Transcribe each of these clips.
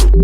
How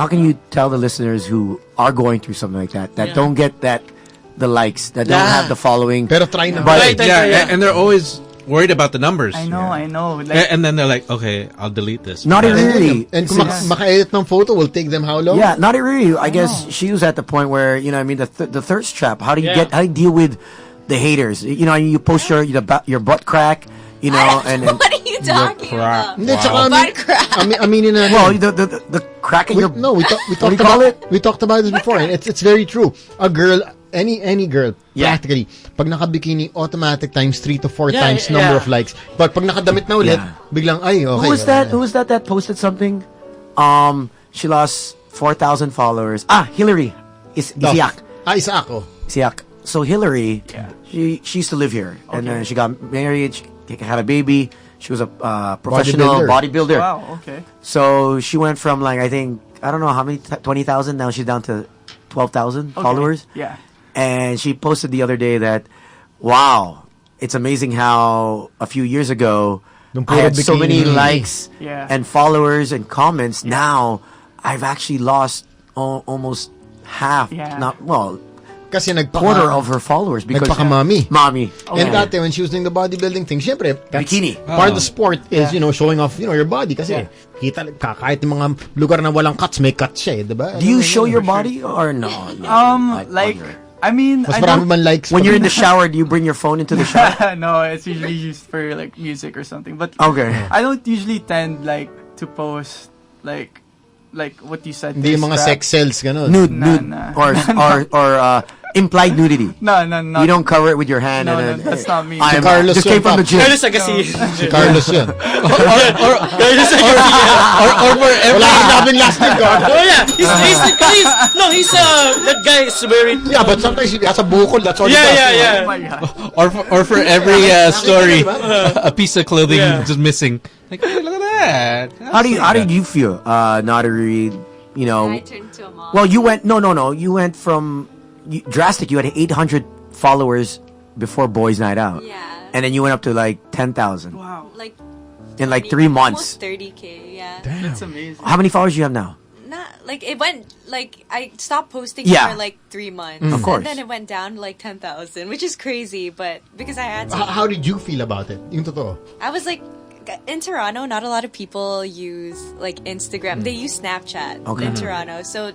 can you tell the listeners who are going through something like that don't get the likes, that don't have the following? Pero try na. But and they're always worried about the numbers. I know. Like, And then they're like, okay, I'll delete this. Not really. And kung maka-edit ng photo will take them how long? Yeah, not really. I guess she was at the point where, you know, I mean, the thirst trap. How do you deal with the haters? You know, you post your butt crack, you know, and what are you talking about? Wow. Butt crack. I mean, well, the crack in your... No, we talked call about it? We talked about this before, and it's very true. A girl, any girl, practically, pag naka-bikini, automatic times 3 to 4 times number of likes. But pag nakadamit na ulit, biglang, ay, okay. Who was that posted something? She lost 4,000 followers. Hillary. Isiak. Isa ako. Isiak. So Hillary, she used to live here, and then she got married, she had a baby. She was a professional bodybuilder. wow, okay. So she went from like, I think, I don't know how many, 20,000. Now she's down to 12,000 followers. Yeah. And she posted the other day that, wow, it's amazing how a few years ago I had so many likes and followers and comments. Now I've actually lost almost half. Kasi quarter of her followers because nagpaka-mommy. Mommy. And dati when she was doing the bodybuilding thing, syempre, bikini. Part of the sport is, you know, showing off, you know, your body. Kasi kita, kahit yung mga lugar na walang cuts, may cuts siya, diba? Do you show your body or no? I mean, mas marami man likes when you're in the shower, do you bring your phone into the shower? No, it's usually used for like music or something. But okay, I don't usually tend like to post like what you said. Hindi yung mga sex cells, gano'n. Nude, or implied nudity. No. You don't cover it with your hand. No, that's not me. Si Carlos just came from the gym. Carlos Agassi. Si Carlos yun. Or for every... Wala kang labing last name, God. Oh yeah, he's that guy is very... Yeah, but sometimes he has a bukol, that's all he does. Oh my God. Or for every story, a piece of clothing just missing. Like, hey, look at that. How did you feel, Notary? You know, I turned to a mom. well, you went you went from drastic. You had 800 followers before Boys Night Out, and then you went up to like 10,000. Wow, like in like 3 months. Almost 30K. Yeah, Damn. that's amazing. How many followers do you have now? Not like it went like I stopped posting Yeah. for like 3 months. Of course. And then it went down to like 10,000, which is crazy. But because I had to, How did you feel about it? Yung totoo. I was like, in Toronto, not a lot of people use like Instagram. They use Snapchat in Toronto. So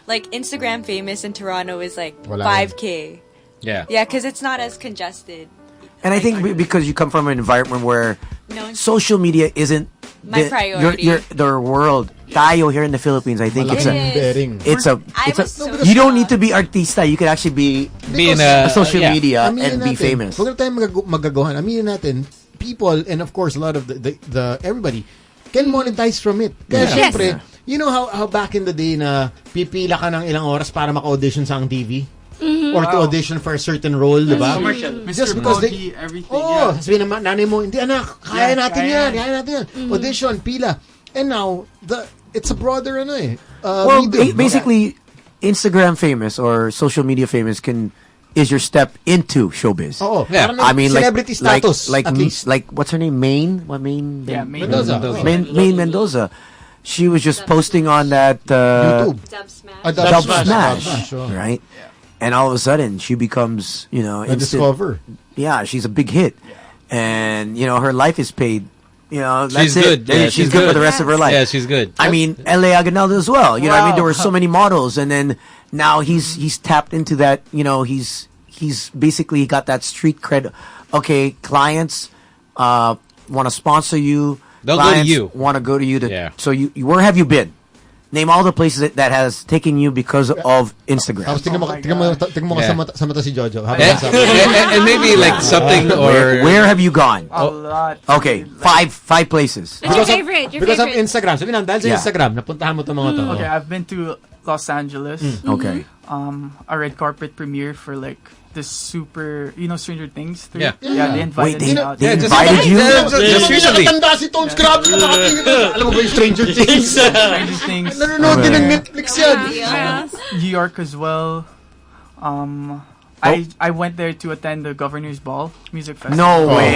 like Instagram famous in Toronto is like 5K. Yeah. Yeah, because it's not as congested. And I think because you come from an environment where social media isn't my priority. The world. Tayo here in the Philippines, I think it's a you don't need to be artista. You can actually be in a social media Aminin and be natin, famous. Huwag na tayong magagawahan. Aminin natin, people, and of course, a lot of the everybody can monetize from it. Kaya syempre, you know how back in the day na pipila ka ng ilang oras para maka-audition sa ang TV? Or to audition for a certain role, diba? Just because they everything. Sabihin naman, nanay mo, hindi anak, kaya natin yan. Audition, pila. And now, it's a broader medium. Basically, Instagram famous or social media famous is your step into showbiz. Oh, yeah. I mean, celebrity status, like at least. like what's her name? Maine Mendoza. Maine Mendoza. She was just posting on that YouTube. Dub Smash. Dub Smash, right? Yeah. And all of a sudden, she becomes, you know, a discover. Yeah, she's a big hit, and you know, her life is paid. You know, that's she's good. Yeah, she's good for the rest of her life. Yeah, she's good. I mean, L.A. Aguinaldo as well. You know, I mean, there were so many models, and then now he's tapped into that. You know, he's basically got that street cred. Okay, clients want to sponsor you. They'll go to you. Want to go to you. So you where have you been? Name all the places that has taken you because of Instagram. Tingnan mo sa mata si Jojo. And maybe like something or... Where have you gone? A lot. Okay, five places. What's your favorite? Because of Instagram. Sabi na, dahil sa Instagram, napuntahan mo itong mga to. Okay, I've been to Los Angeles. Okay. A red carpet premiere for like this super, you know, Stranger Things 3? Yeah. They invited me out. They invited you? Just recently. Nakatanda si Tones, grabe ka nakakingin. Alam mo ba yung Stranger Things? Stranger Things. Nanonood din ng Netflix yan. New York as well. I went there to attend the Governor's Ball music festival. No way.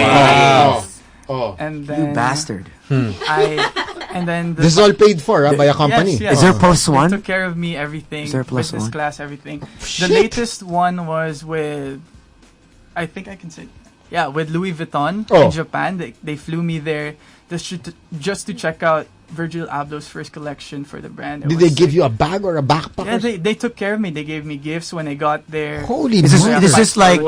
Wow. And then You bastard. This is all paid for by a company. Yes, yes. Is there a plus one? They took care of me, everything. Is there a plus business one? class, everything. Shit. The latest one was with, I think I can say, with Louis Vuitton in Japan. They flew me there just to check out Virgil Abloh's first collection for the brand. Did they give you a bag or a backpack? Yeah, they took care of me. They gave me gifts when I got there. Holy Is moly. this like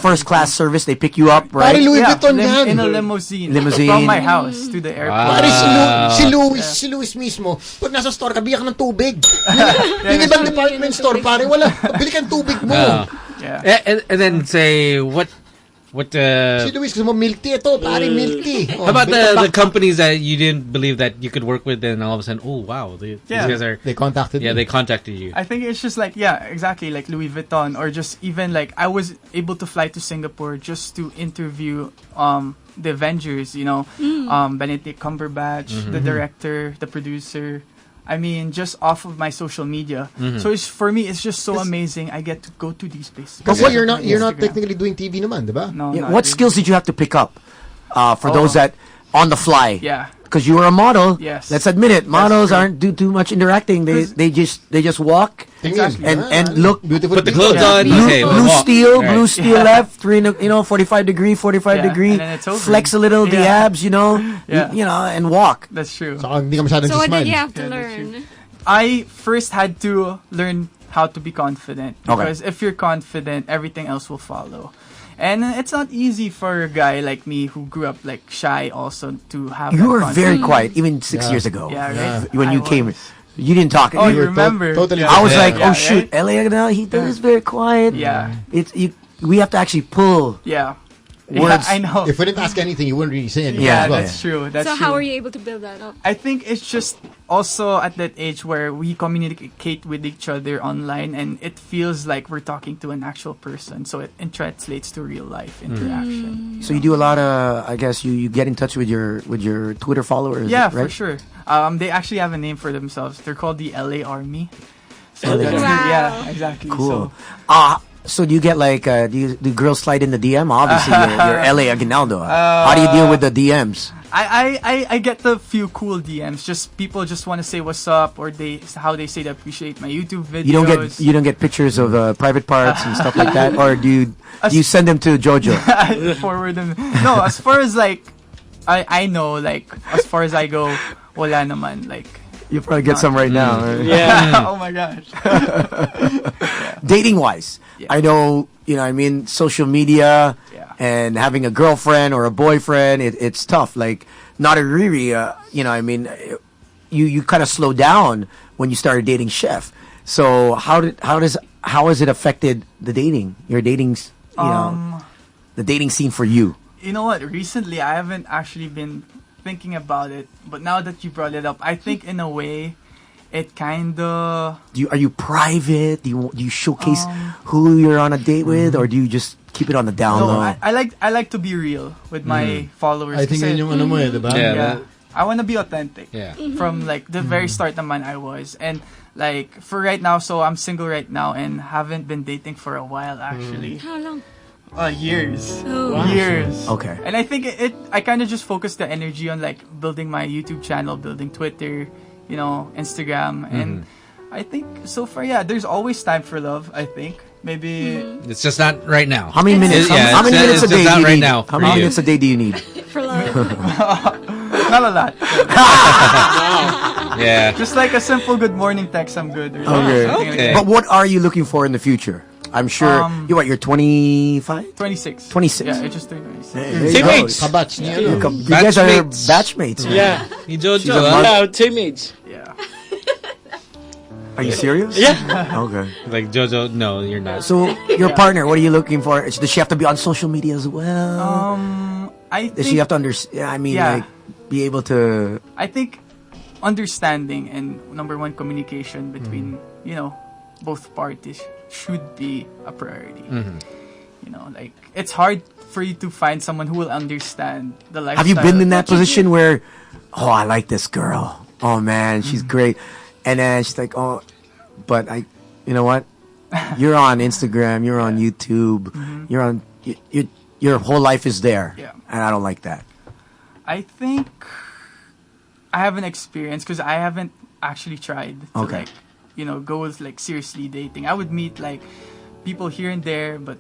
first class service? They pick you up, right? Louis Vuitton yan. In a limousine. Limousine. From my house to the airport. Pare si Louis mismo, pag nasa store ka, biyak ng tubig. Yung ibang department store, pare, wala. Bili ka ng tubig mo. Yeah. And then say, what Si Louis, gusto mo milk tea ito, pare, milk tea. how about the companies that you didn't believe that you could work with, and all of a sudden, oh wow, these guys are... They contacted you. they contacted you. I think it's just like, exactly, like Louis Vuitton, or just even like, I was able to fly to Singapore just to interview the Avengers, Benedict Cumberbatch, the director, the producer. I mean, just off of my social media. So for me, it's just so amazing. I get to go to these places. But you're not technically doing TV naman, diba? No, Yeah, not what really. skills did you have to pick up for those that on the fly? Yeah. Because you were a model. Yes. Let's admit it. Models true. aren't do too much interacting. They just walk Exactly. and look. Beautiful. Put the clothes on. Blue, Okay, blue walk. steel, Right. blue steel left, 45 degree, 45 degree. and then it's over. Flex a little the Yeah. abs, Yeah. and walk. That's true. So, hindi ka masyadong So what smile. did you have to Yeah, that's learn? I first had to learn how to be confident. Okay. Because if you're confident, everything else will follow. And it's not easy for a guy like me who grew up like shy also to have You that were very confidence. quiet even 6 years ago. Yeah, right? When you I came, was. you didn't talk. Oh, you were remember. totally I was Yeah. like, Yeah, oh shoot, right? LA Aguinaldo, he is very quiet. Yeah. We have to actually pull Yeah. words. Yeah, I know. If we didn't ask anything, you wouldn't really say anything. Yeah, as well. That's true. That's So true. how were you able to build that up? I think it's just also at that age where we communicate with each other online and it feels like we're talking to an actual person. So it translates to real life interaction. So you do a lot of, I guess you get in touch with your Twitter followers. Yeah, right? for sure. They actually have a name for themselves. They're called the LA Army. So LA that's Army. Wow. Yeah, exactly. Cool. So, So do you get like, do girls slide in the DM? Obviously, you're LA Aguinaldo. How do you deal with the DMs? I get the few cool DMs. Just people just want to say what's up, or how they say they appreciate my YouTube videos. You don't get pictures of private parts and stuff like that, or do you send them to Jojo? Forward them. No, as far as like I know, like as far as I go, wala naman like. You probably get some right now. Right? Yeah. Oh my gosh. Dating wise, Yeah. I know, I mean, social media Yeah. and having a girlfriend or a boyfriend, it's tough. Like, not a Riri, I mean, you kind of slow down when you started dating Chef. So how has it affected the dating? Your datings, the dating scene for you? You know what? Recently, I haven't actually been thinking about it, but now that you brought it up, I think in a way, it kind of. Are you private? Do you showcase who you're on a date with, or do you just keep it on the down No, low? I like to be real with my followers. I think kasi- yun yung ano mo eh, diba? Yeah. Yeah. I want to be authentic. Yeah. From like the very start naman I was. And like for right now, so I'm single right now and haven't been dating for a while actually. How long? Years. Oh. Years. Okay. And I think I kind of just focused the energy on like building my YouTube channel, building Twitter, Instagram. And I think so far, there's always time for love, I think. Maybe It's just not right now. How many minutes? Yeah, how many minutes a it's day just do not you right need? now How for many you. minutes a day do you need? For love. not a lot. Yeah. Just like a simple good morning text, I'm good. Or Okay. something like Okay. that. But what are you looking for in the future? I'm sure you're 25? 26. 26. Yeah, I just turned 26. There you Teammates. go. Kabatch niya. ano? You guys are Batchmates. batchmates. Yeah. You Jojo, a huh? Yeah, teammates. Yeah. Are you serious? Yeah. Okay. Like Jojo, no, you're not. So your partner, what are you looking for? Does she have to be on social media as well? I Does think she have to understand? I mean, Yeah. like, be able to. I think understanding and number one communication between both parties should be a priority. Like it's hard for you to find someone who will understand the lifestyle. Have you been in that position where, oh, I like this girl. Oh man, she's great, and then she's like, oh, but you know what? you're on Instagram, you're on YouTube, you're on your whole life is there. Yeah. And I don't like that. I think I haven't experienced because I haven't actually tried to like, go with like seriously dating. I would meet like people here and there, but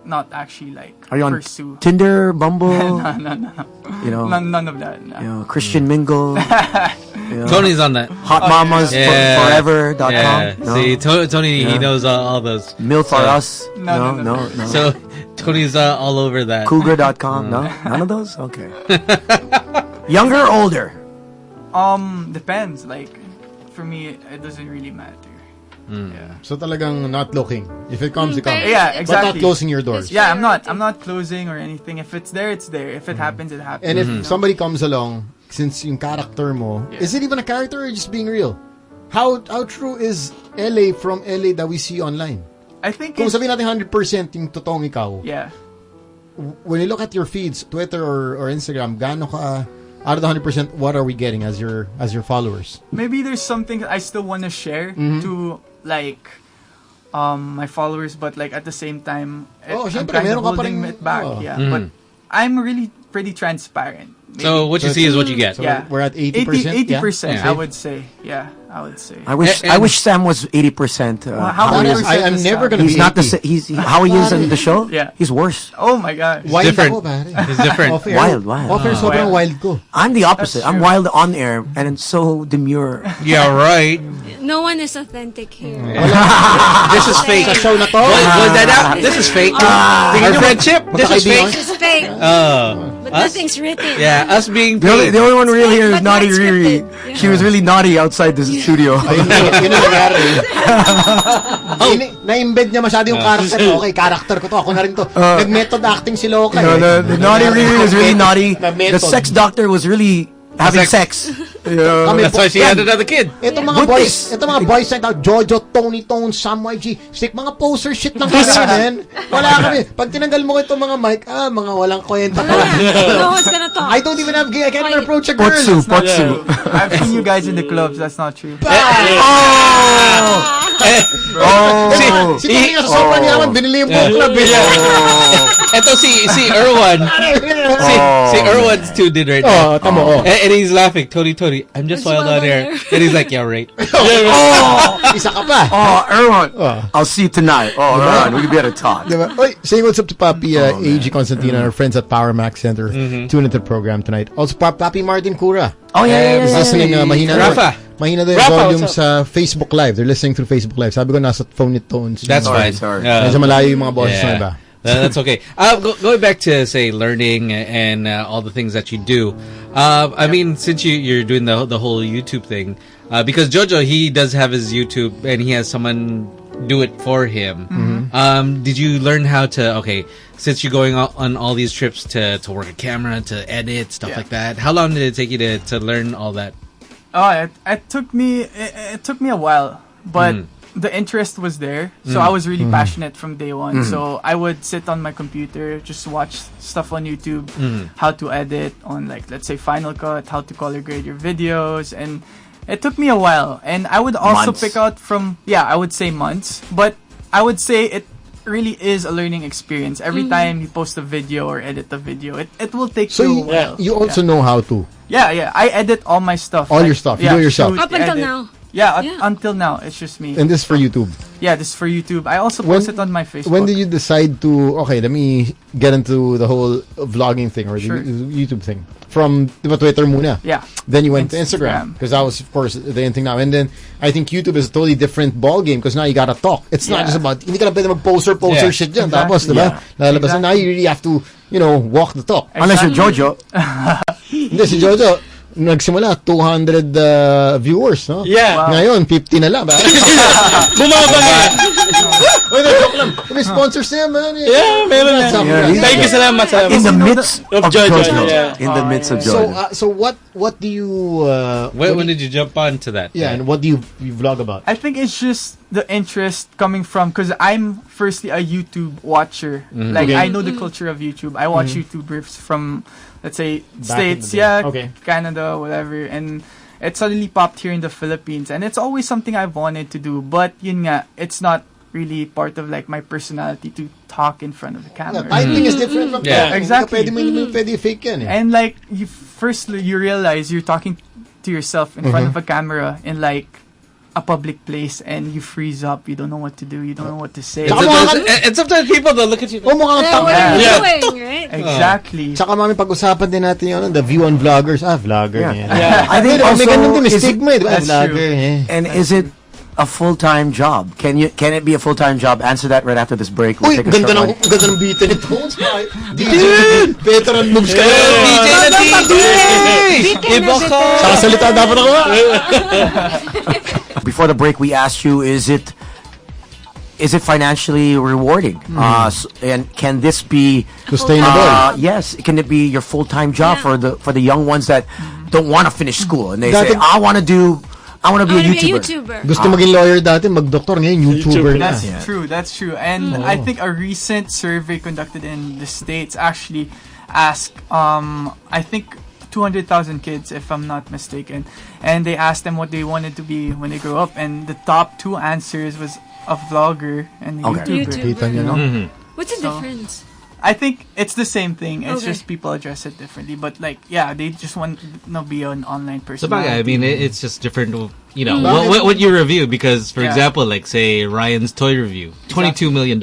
not actually like Are you on pursue. Tinder, Bumble? No. None of that. No. Christian Mingle. Tony's on that. Hotmamasforever.com. Yeah. No? See, Tony, he knows all those. Milf for us? No. So Tony's all over that. Cougar.com? No? None of those? Okay. Younger or older? Depends. Like, for me, it doesn't really matter. Yeah. So talagang not looking. If it comes, it comes. Yeah, exactly. But not closing your doors. Yeah, I'm not closing or anything. If it's there, it's there. If it happens, it happens. And if somebody comes along, since yung character mo, is it even a character or just being real? How true is LA from LA that we see online? I think kung sabihin natin 100% yung totoong ikaw. Yeah. When you look at your feeds, Twitter or Instagram, gaano ka out of the 100%, what are we getting as your followers? Maybe there's something I still want to share to like my followers, but like at the same time, I'm kind of holding it back. But I'm really pretty transparent. Maybe. So what you see is what you get. So we're at 80%. 80%, I would say. Yeah, I would say. I wish Sam was 80%. How is I'm never gonna be. He's not the how he is in the show. Yeah, he's worse. Oh my god, wild different. He's different. Wild. Off-air sobrang wild ko. I'm the opposite. I'm wild on air and so demure. Yeah, right. No one is authentic here. This is fake. Sa show na to. Was that out? This is fake. Our friendship. This is fake. This is fake. But nothing's written. Yeah, us being the only one real here is But Naughty not Riri. scripted. She was really naughty outside the studio. Yun ang nangyari. Na-embed niya masyado yung character. Okay, character ko to. Ako na rin to. Nag-method acting si Loka. The Naughty Riri was really naughty. The sex doctor was really having sex. That's why she had another kid. Ito mga boys na Jojo, Tony Tone, Sam YG, stick mga poser shit lang kami, man. Wala kami. Pag tinanggal mo itong mga mic, mga walang kwenta pala. No one's gonna talk. I don't even have gay. I can't even approach a girl. Potsu. I've seen you guys in the clubs. That's not true. Si Tony nga sa sobrang yaman, binili yung buong club. Ito si Erwan. Si Erwan's too did right now. Tamo. And he's laughing. Tony, I'm just wild on air. And he's like, yeah, right. Isa ka pa. Erwan. I'll see you tonight. Erwan, we can be able to talk. Diba? Oy, saying what's up to Papi A.G. Constantine and our friends at Power Max Center. Tune into the program tonight. Also, Papi Martin Cura. Oh, yeah. Listening, mahina Rafa. Mahina daw yung volume sa Facebook Live. They're listening through Facebook Live. Sabi ko, nasa phone ni Tones. That's fine. Sorry. Medyo malayo yung mga boses ng iba. That's okay. Going back to say learning and all the things that you do. I mean, since you're doing the whole YouTube thing, because Jojo, he does have his YouTube and he has someone do it for him. Did you learn how to? Okay, since you're going on all these trips to work a camera, to edit stuff like that, how long did it take you to learn all that? Oh, it took me a while, but the interest was there. So I was really passionate from day one. So I would sit on my computer, just watch stuff on YouTube, how to edit on, like, let's say Final Cut, how to color grade your videos, and it took me a while. And I would also pick out from, I would say months, but I would say it really is a learning experience. Every time you post a video or edit a video, it will take you a while. You also know how to. Yeah. I edit all my stuff. All your stuff. You do it yourself. Up until now. Yeah, until now, it's just me. And this is for YouTube. Yeah, this is for YouTube. I also post it on my Facebook. When did you decide to, okay, let me get into the whole vlogging thing or the YouTube thing? From Twitter muna. Yeah. Then you went to Instagram. Because that was, of course, the end thing now. And then, I think YouTube is a totally different ball game because now you gotta talk. It's not just about, hindi ka na pwede mag-poster shit dyan. Tapos, diba? Lalabas na, now you really have to, walk the talk. Unless you're Jojo. Hindi, si Jojo, nagsimula 200 viewers, no? Yeah. Wow. Ngayon 50 na lang. Bumaba. Oy, joke lang. May sponsors niya, man. Yeah, meron na. Thank you, salamat. In the midst of Jojo. Yeah. In the midst of Jojo. So what do you when did you jump onto that? Yeah, and what do you vlog about? I think it's just the interest coming from, because I'm firstly a YouTube watcher. Like, I know the culture of YouTube. I watch YouTubers from, let's say, States, Canada, whatever, and it suddenly popped here in the Philippines, and it's always something I've wanted to do, but yun nga, it's not really part of like my personality to talk in front of the camera. Typing is different from exactly. Pwede fake yan, And like you realize you're talking to yourself in front of a camera in like a public place and you freeze up. You don't know what to do. You don't know what to say. And sometimes people don't look at you. What are you doing, right? Exactly. Tsaka mami pag-usapan din natin yun, the view on vloggers. Vlogger. I think also may ganun din stigma, vlogger. And is it a full-time job? Can it be a full-time job? Answer that right after this break. We'll take a ganda ng beat nito. DJ, veteran moves ka. DJ na DJ! Iba ka! Sasalita dapat ako. Before the break, we asked you, is it financially rewarding? And can this be sustainable? Yes. Can it be your full-time job for the young ones that don't want to finish school and they say, I want to be a YouTuber. Gusto maging lawyer dati, mag-doktor ngayon, YouTuber na. That's true. And I think a recent survey conducted in the States actually asked, I think 200,000 kids, if I'm not mistaken, and they asked them what they wanted to be when they grow up, and the top 2 answers was a vlogger and a YouTuber. What's the difference? I think it's the same thing. It's just people address it differently. But like, they just want to be an online person. I mean, it's just different. You know, what you review, because for example, like say Ryan's toy review, $22 million,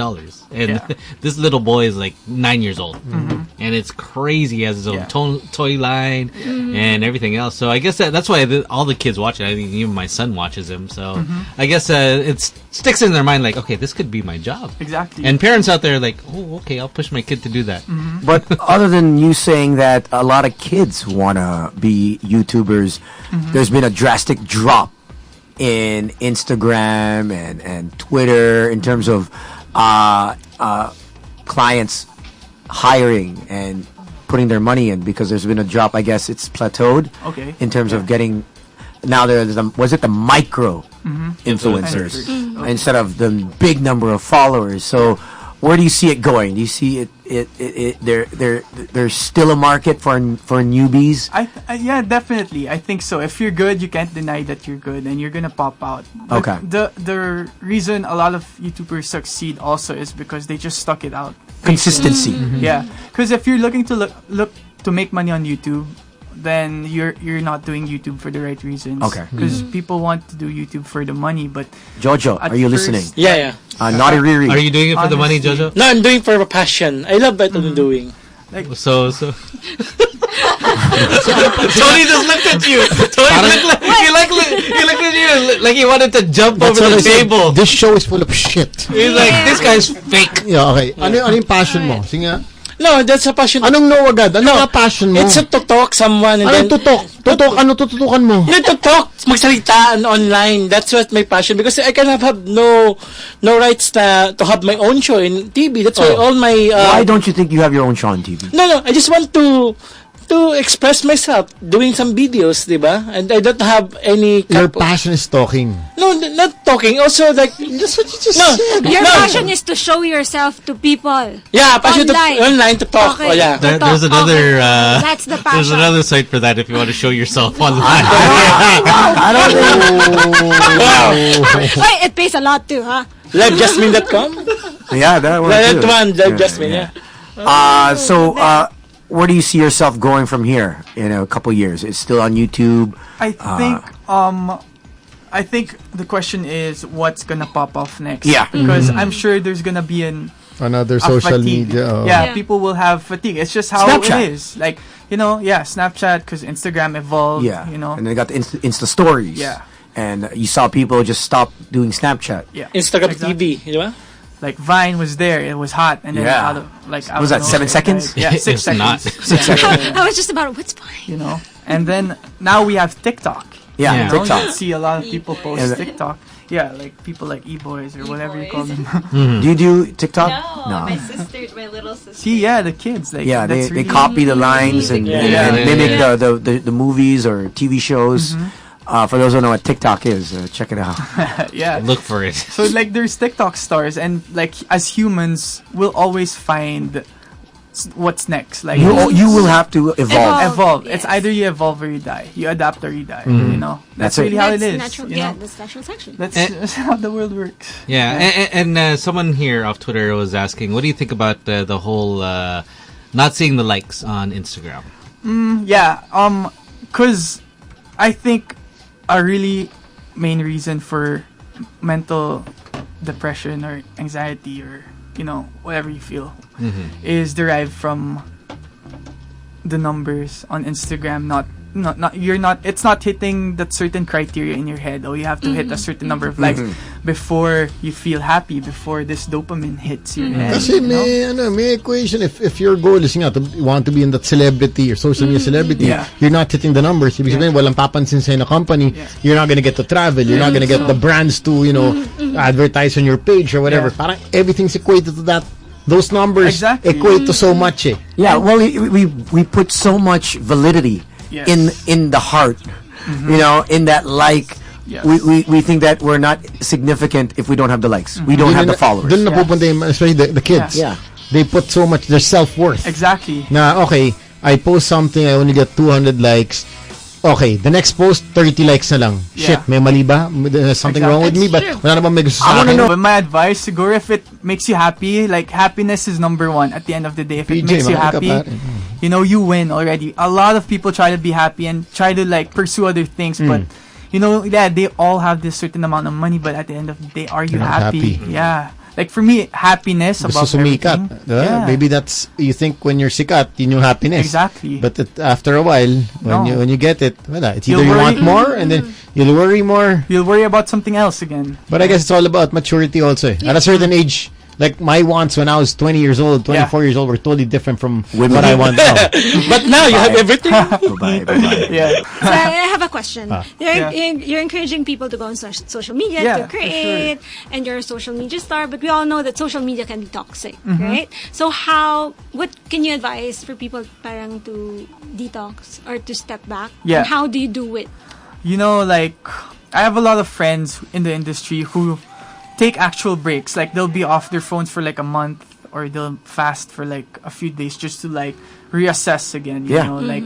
and this little boy is like 9 years old, and it's crazy. He has his own toy line and everything else. So I guess that's why all the kids watch it. I mean, even my son watches him. So I guess it sticks in their mind like, okay, this could be my job. Exactly. And parents out there are like, oh, okay, I'll push my kid to do that. But other than you saying that a lot of kids want to be YouTubers, there's been a drastic drop in Instagram and Twitter in terms of clients hiring and putting their money in, because there's been a drop. I guess it's plateaued in terms of getting. Now there's the micro influencers instead of the big number of followers. So where do you see it going? Do you see there's still a market for newbies? Yeah, definitely. I think so. If you're good, you can't deny that you're good, and you're gonna pop out. But the reason a lot of YouTubers succeed also is because they just stuck it out. Consistency. Yeah, because if you're looking to look to make money on YouTube, then you're not doing YouTube for the right reasons. Because people want to do YouTube for the money, but Jojo, are you listening? Yeah. Naughty Riri. Are you doing it for the money, Jojo? No, I'm doing it for a passion. I love what I'm doing. Like, so. Tony just looked at you. He looked at you like he wanted to jump over the table. This show is full of shit. He's like, this guy's fake. Yeah, okay. Ano yung passion mo? Sige nga. No, that's a passion. Anong no agad? Ano nga passion mo? It's to talk someone. And anong tutok? Tutok? Ano tututukan mo? No, to talk. Magsalita online. That's what my passion. Because I can have no rights to have my own show in TV. That's why all my... Why don't you think you have your own show on TV? No. I just want to express myself doing some videos, diba? And I don't have any... Your passion is talking. No, not talking. Also, like... That's what you just said. Your passion is to show yourself to people. Yeah, passion online to talk. Okay. Oh, yeah. There's another... That's the passion. There's another site for that if you want to show yourself online. I don't think... Wait, it pays a lot too, huh? LiveJasmine.com? Yeah, that one That too. one, LiveJasmine, yeah. Where do you see yourself going from here in a couple years? It's still on YouTube. I think the question is what's gonna pop off next. Yeah, because I'm sure there's gonna be another social fatigue. media. People will have fatigue. It's just how Snapchat. it is. Like Snapchat, because Instagram evolved. Yeah, and they got the Insta stories. Yeah, and you saw people just stop doing Snapchat. Yeah, Instagram TV, you know. Like Vine was there, it was hot, and then was that 7 seconds? Yeah, 6 seconds. Not. 6 seconds. I was just about what's Vine. And then now we have TikTok. Yeah. TikTok. You see a lot of people post TikTok. Yeah, like people like e-boys or whatever you call them. Do you do TikTok? No. My little sister. See, the kids. Like, they copy the lines and mimic the movies or TV shows. For those who don't know what TikTok is, check it out. Look for it. So like there's TikTok stars, and like as humans, we'll always find what's next. Like you will have to evolve. Yes. It's either you evolve or you die. You adapt or you die. You know, that's really how it is. Natural, that's natural selection. That's how the world works. Yeah, and someone here off Twitter was asking, what do you think about the whole not seeing the likes on Instagram? Because I think a really main reason for mental depression or anxiety or whatever you feel is derived from the numbers on Instagram. It's not hitting that certain criteria in your head. You have to hit a certain number of likes before you feel happy, before this dopamine hits your head. Kasi may equation. If your goal is you want to be in that celebrity or social media celebrity, you're not hitting the numbers. Ibig sabihin, walang papansin sa'yo na company, you're not gonna get to travel, you're not gonna get the brands to, advertise on your page or whatever. Parang everything's equated to that. Those numbers equate to so much. Yeah, well, we put so much validity in the heart, in that like. Yes. We think that we're not significant if we don't have the likes. We don't have the followers. Doon napupunta especially the kids. Yeah. They put so much their self-worth. Exactly. Na, okay, I post something, I only get 200 likes. Okay, the next post, 30 likes na lang. Yeah. Shit, may mali ba? There's something wrong with me, but wala naman may gusto sa akin. But my advice, siguro, if it makes you happy, like, happiness is number one at the end of the day. If it makes you happy, you win already. A lot of people try to be happy and try to, like, pursue other things, but they all have this certain amount of money, but at the end of the day, are you happy? Yeah. Like for me, happiness above everything. Maybe that's, you think when you're sikat, yun yung happiness. Exactly. But after a while, when you get it, it's either you want more and then you'll worry more. You'll worry about something else again. But I guess it's all about maturity also. At a certain age, like my wants when I was 20 years old, 24 years old were totally different from what I want now. But now you have everything. Bye. Yeah. So I have a question. You're encouraging people to go on social media to create, and you're a social media star, but we all know that social media can be toxic, right? So what can you advise for people parang to detox or to step back? Yeah. And how do you do it? Like, I have a lot of friends in the industry who take actual breaks. Like, they'll be off their phones for like a month, or they'll fast for like a few days just to like reassess again, you know, like,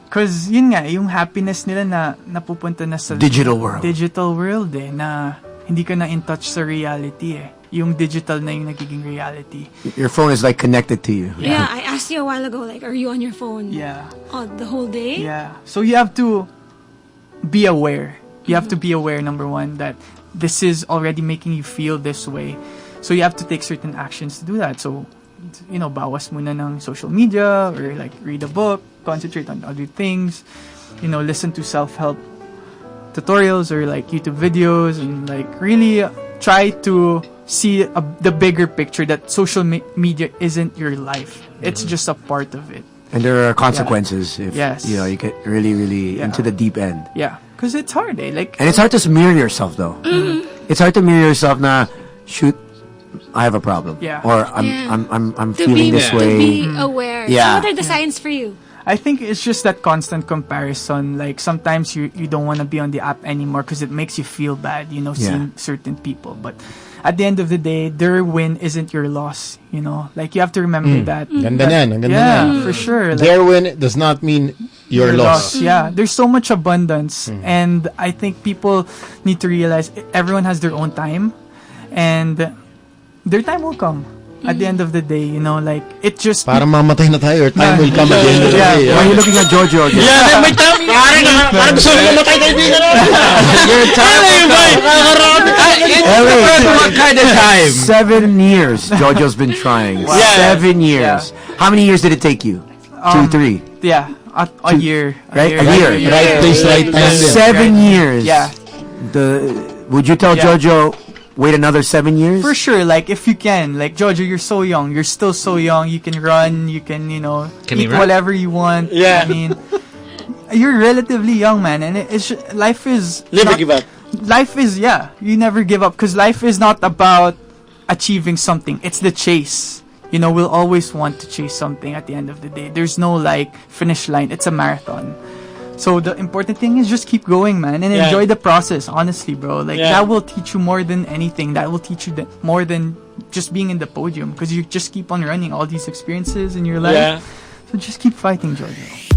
cause yun nga, yung happiness nila na napupunta na sa digital world na hindi ka na in touch sa reality yung digital na yung nagiging reality. Your phone is like connected to you. Yeah, I asked you a while ago, like, are you on your phone? Yeah. Oh, the whole day? Yeah. So you have to be aware. You have to be aware, number one, that this is already making you feel this way. So you have to take certain actions to do that. So, bawas muna ng social media, or like read a book, concentrate on other things, listen to self-help tutorials or like YouTube videos, and like really try to see the bigger picture that social media isn't your life. It's just a part of it. And there are consequences if you get really into the deep end. Yeah. Because it's hard, like, and it's hard to mirror yourself, though. It's hard to mirror yourself. Shoot, I have a problem. Yeah. Or I'm feeling this way. To be aware. Yeah. So what are the signs for you? I think it's just that constant comparison. Like, sometimes you don't want to be on the app anymore because it makes you feel bad, seeing certain people. But at the end of the day, their win isn't your loss, Like, you have to remember that. Ganda yan. Yeah, for sure. Like, their win does not mean your loss. Yeah, there's so much abundance. And I think people need to realize everyone has their own time. And their time will come. At the end of the day, like, it just... Parang mamatay na tayo, or time will come at the end of the day. Why are you looking at Jojo? Yeah, may time. Parang gusto nyo mamatay kaibigan na. You're What kind of time? 7 years Jojo's been trying. 7 years. How many years did it take you? 2, 3? Yeah, a year. Right? A year. Right place, right time. 7 years. Yeah. Would you tell Jojo, wait another 7 years? For sure, like, if you can. Like, Jojo, you're so young. You're still so young. You can run. You can, eat whatever you want. Yeah. I mean, you're relatively young, man. And life is... Never give up. Life is, you never give up. Because life is not about achieving something. It's the chase. We'll always want to chase something at the end of the day. There's no, like, finish line. It's a marathon. So the important thing is just keep going, man, and enjoy the process. Honestly, bro, like that will teach you more than anything. That will teach you more than just being in the podium, because you just keep on running all these experiences in your life. So just keep fighting, Jojo.